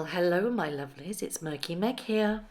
Well, hello, my lovelies. It's Murky Meg here.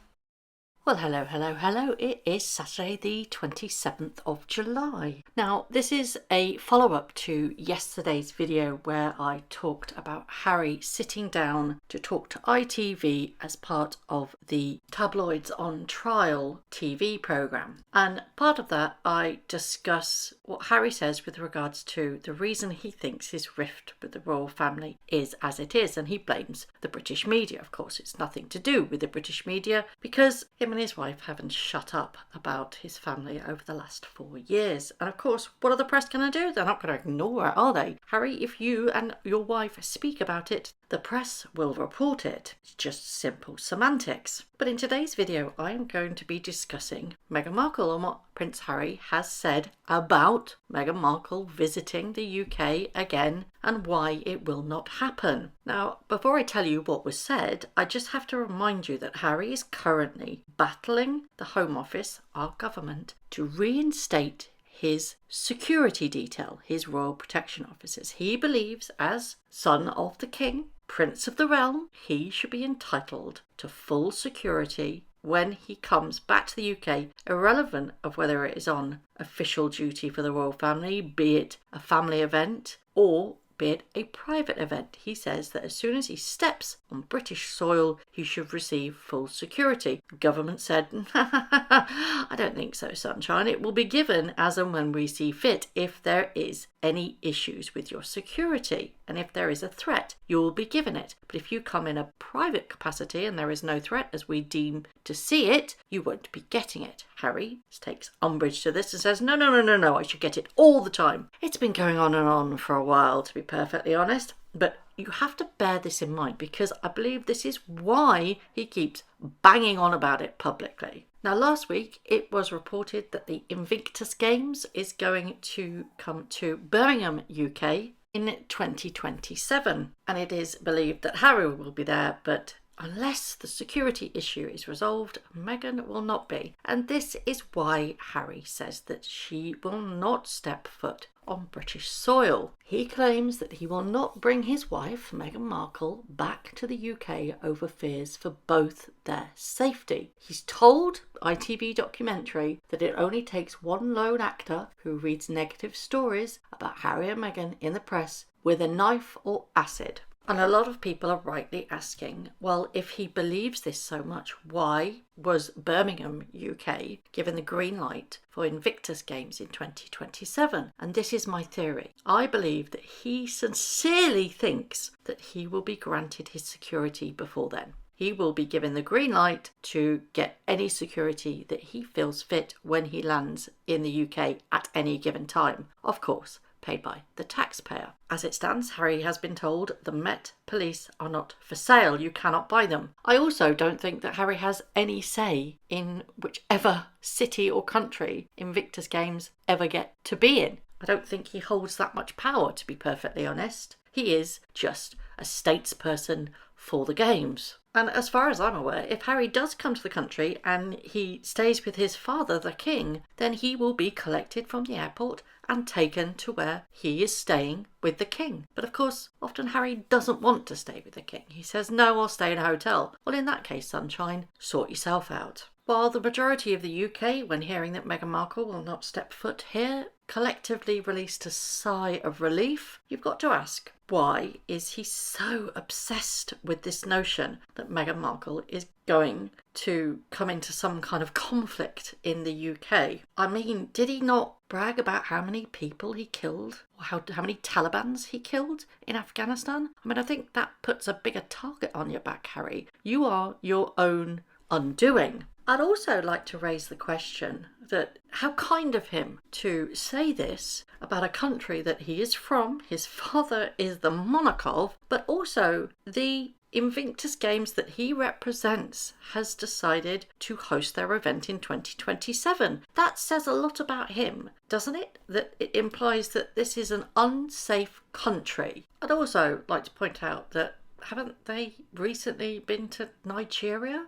Well, hello. It is Saturday the 27th of July. Now, this is a follow-up to yesterday's video where I talked about Harry sitting down to talk to ITV as part of the Tabloids on Trial TV programme. And part of that, I discuss what Harry says with regards to the reason he thinks his rift with the royal family is as it is. And he blames the British media. Of course, it's nothing to do with the British media because him and his wife haven't shut up about his family over the last 4 years. And of course, what are the press going to do? They're not going to ignore it, are they? Harry, if you and your wife speak about it, the press will report it. It's just simple semantics. But in today's video, I am going to be discussing Meghan Markle and what Prince Harry has said about Meghan Markle visiting the UK again and why it will not happen. Now, before I tell you what was said, I just have to remind you that Harry is currently battling the Home Office, our government, to reinstate his security detail, his royal protection officers. He believes, as son of the king, prince of the realm, he should be entitled to full security when he comes back to the UK, irrelevant of whether it is on official duty for the royal family, be it a family event or be it a private event. He says that as soon as he steps on British soil, he should receive full security. The government said, I don't think so, sunshine. It will be given as and when we see fit if there is any issues with your security. And if there is a threat, you will be given it. But if you come in a private capacity and there is no threat as we deem to see it, you won't be getting it. Harry takes umbrage to this and says, no, I should get it all the time. It's been going on for a while, to be perfectly honest. But you have to bear this in mind because I believe this is why he keeps banging on about it publicly. Now, last week it was reported that the Invictus Games is going to come to Birmingham, UK in 2027. And it is believed that Harry will be there, but unless the security issue is resolved, Meghan will not be. And this is why Harry says that she will not step foot on British soil. He claims that he will not bring his wife, Meghan Markle, back to the UK over fears for both their safety. He's told ITV documentary that it only takes one lone actor who reads negative stories about Harry and Meghan in the press with a knife or acid. And a lot of people are rightly asking, well, if he believes this so much, why was Birmingham, UK, given the green light for Invictus Games in 2027? And this is my theory. I believe that he sincerely thinks that he will be granted his security before then. He will be given the green light to get any security that he feels fit when he lands in the UK at any given time. Of course, paid by the taxpayer. As it stands, Harry has been told the Met Police are not for sale. You cannot buy them. I also don't think that Harry has any say in whichever city or country Invictus Games ever get to be in. I don't think he holds that much power, to be perfectly honest. He is just a statesperson for the games. And as far as I'm aware, if Harry does come to the country and he stays with his father, the king, then he will be collected from the airport and taken to where he is staying with the king. But of course, often Harry doesn't want to stay with the king. He says, no, I'll stay in a hotel. Well, in that case, sunshine, sort yourself out. While the majority of the UK, when hearing that Meghan Markle will not step foot here, collectively released a sigh of relief, you've got to ask, why is he so obsessed with this notion that Meghan Markle is going to come into some kind of conflict in the UK? I mean, did he not brag about how many people he killed, or how many Talibans he killed in Afghanistan? I mean, I think that puts a bigger target on your back, Harry. You are your own undoing. I'd also like to raise the question that how kind of him to say this about a country that he is from, his father is the monarch of, but also the Invictus Games that he represents has decided to host their event in 2027. That says a lot about him, doesn't it? That it implies that this is an unsafe country. I'd also like to point out that haven't they recently been to Nigeria?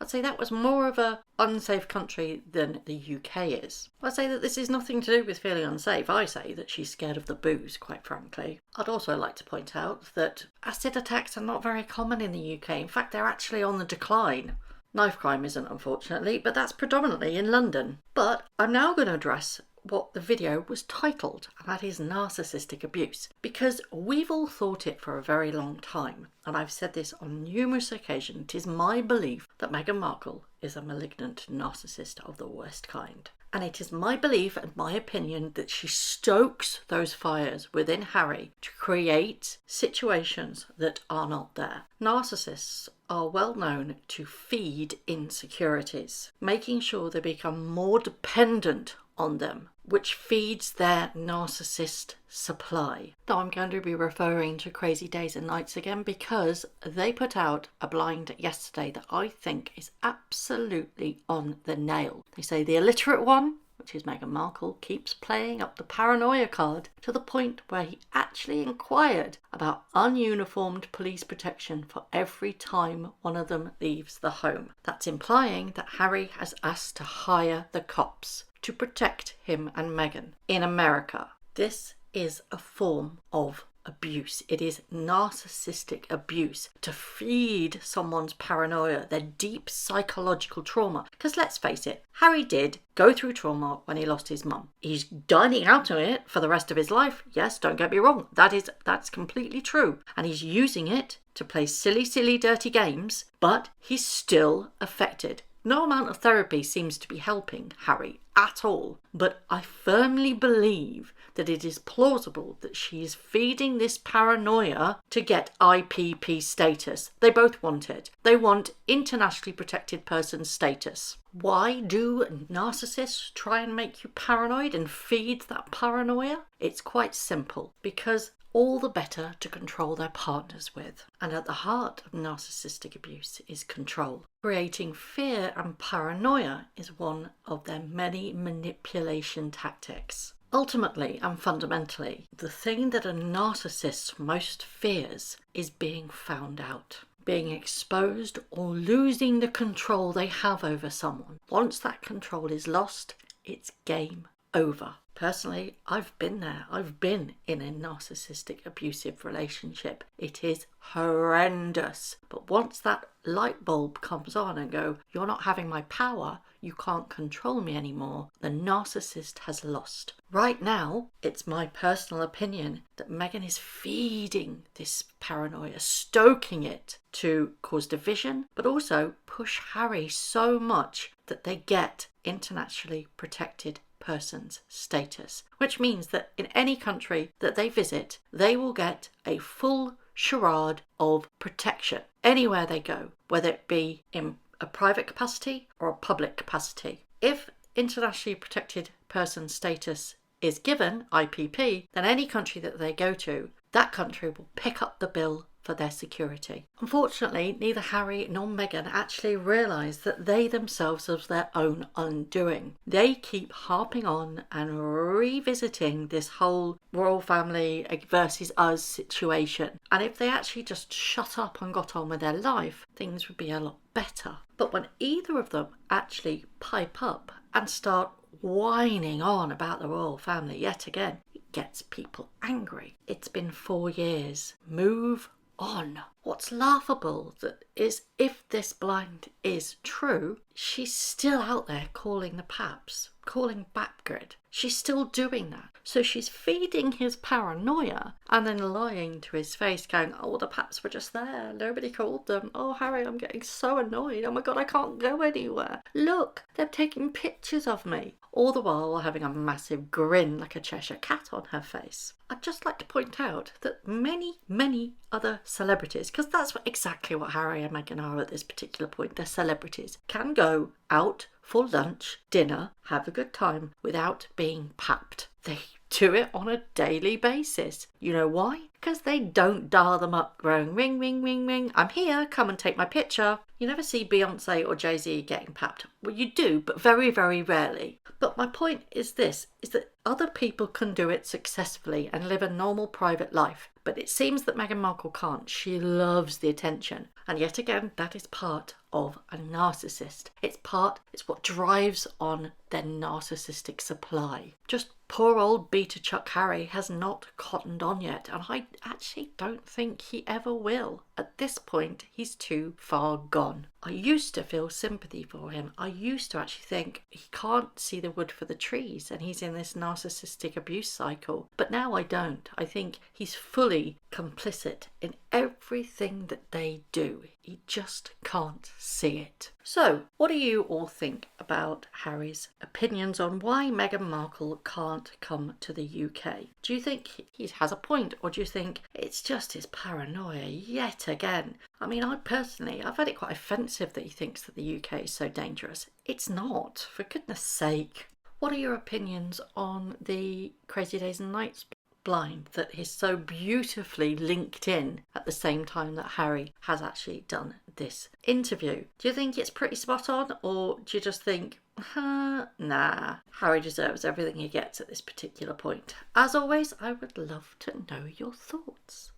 I'd say that was more of a unsafe country than the UK is. I'd say that this is nothing to do with feeling unsafe. I say that she's scared of the booze, quite frankly. I'd also like to point out that acid attacks are not very common in the UK. In fact, they're actually on the decline. Knife crime isn't, unfortunately, but that's predominantly in London. But I'm now going to address what the video was titled, and that is narcissistic abuse, because we've all thought it for a very long time, and I've said this on numerous occasions. It is my belief that Meghan Markle is a malignant narcissist of the worst kind. And it is my belief and my opinion that she stokes those fires within Harry to create situations that are not there. Narcissists are well known to feed insecurities, making sure they become more dependent on them, which feeds their narcissist supply. Now I'm going to be referring to Crazy Days and Nights again because they put out a blind yesterday that I think is absolutely on the nail. They say the illiterate one, which is Meghan Markle, keeps playing up the paranoia card to the point where he actually inquired about ununiformed police protection for every time one of them leaves the home. That's implying that Harry has asked to hire the cops to protect him and Meghan in America. This is a form of abuse. It is narcissistic abuse to feed someone's paranoia, their deep psychological trauma. Because let's face it, Harry did go through trauma when he lost his mum. He's dining out on it for the rest of his life. Yes, don't get me wrong. That's completely true. And he's using it to play silly, dirty games, but he's still affected. No amount of therapy seems to be helping Harry at all, but I firmly believe that it is plausible that she is feeding this paranoia to get IPP status. They both want it. They want internationally protected person status. Why do narcissists try and make you paranoid and feed that paranoia? It's quite simple, because all the better to control their partners with. And at the heart of narcissistic abuse is control. Creating fear and paranoia is one of their many manipulation tactics. Ultimately and fundamentally, the thing that a narcissist most fears is being found out, being exposed, or losing the control they have over someone. Once that control is lost, it's game over. Personally, I've been there. I've been in a narcissistic abusive relationship. It is horrendous. But once that light bulb comes on and go, you're not having my power, you can't control me anymore, the narcissist has lost. Right now, it's my personal opinion that Meghan is feeding this paranoia, stoking it to cause division, but also push Harry so much that they get internationally protected person's status, which means that in any country that they visit, they will get a full charade of protection anywhere they go, whether it be in a private capacity or a public capacity. If internationally protected person status is given, IPP, then any country that they go to, that country will pick up the bill for their security. Unfortunately, neither Harry nor Meghan actually realise that they themselves are their own undoing. They keep harping on and revisiting this whole royal family versus us situation. And if they actually just shut up and got on with their life, things would be a lot better. But when either of them actually pipe up and start whining on about the royal family yet again, it gets people angry. It's been 4 years. Move on. What's laughable that is, if this blind is true, she's still out there calling the paps, calling Batgrid. She's still doing that. So she's feeding his paranoia and then lying to his face going, oh, the paps were just there. Nobody called them. Oh, Harry, I'm getting so annoyed. Oh my God, I can't go anywhere. Look, they're taking pictures of me. All the while having a massive grin like a Cheshire cat on her face. I'd just like to point out that many other celebrities, because that's exactly what Harry and Meghan are at this particular point, they're celebrities, can go out for lunch, dinner, have a good time without being papped. They do it on a daily basis. You know why? Because they don't dial them up going ring, ring, ring, ring. I'm here, come and take my picture. You never see Beyonce or Jay-Z getting papped. Well, you do, but very, very rarely. But my point is this, is that other people can do it successfully and live a normal private life. But it seems that Meghan Markle can't. She loves the attention. And yet again, that is part of a narcissist. It's what drives on their narcissistic supply. Just poor old beta Chuck Harry has not cottoned on yet, and I actually don't think he ever will. At this point, he's too far gone. I used to feel sympathy for him. I used to actually think he can't see the wood for the trees and he's in this narcissistic abuse cycle. But now I don't. I think he's fully complicit in everything that they do. He just can't see it. So, what do you all think about Harry's opinions on why Meghan Markle can't come to the UK? Do you think he has a point, or do you think it's just his paranoia yet again? I mean, I've found it quite offensive that he thinks that the UK is so dangerous. It's not, for goodness sake. What are your opinions on the Crazy Days and Nights blind that is so beautifully linked in at the same time that Harry has actually done this interview? Do you think it's pretty spot on, or do you just think, nah, Harry deserves everything he gets at this particular point? As always, I would love to know your thoughts.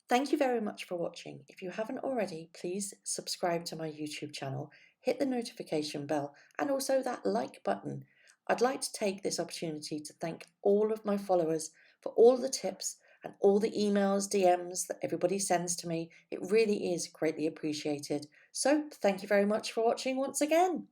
Thank you very much for watching. If you haven't already, please subscribe to my YouTube channel, hit the notification bell, and also that like button. I'd like to take this opportunity to thank all of my followers for all the tips and all the emails, DMs that everybody sends to me. It really is greatly appreciated. So thank you very much for watching once again.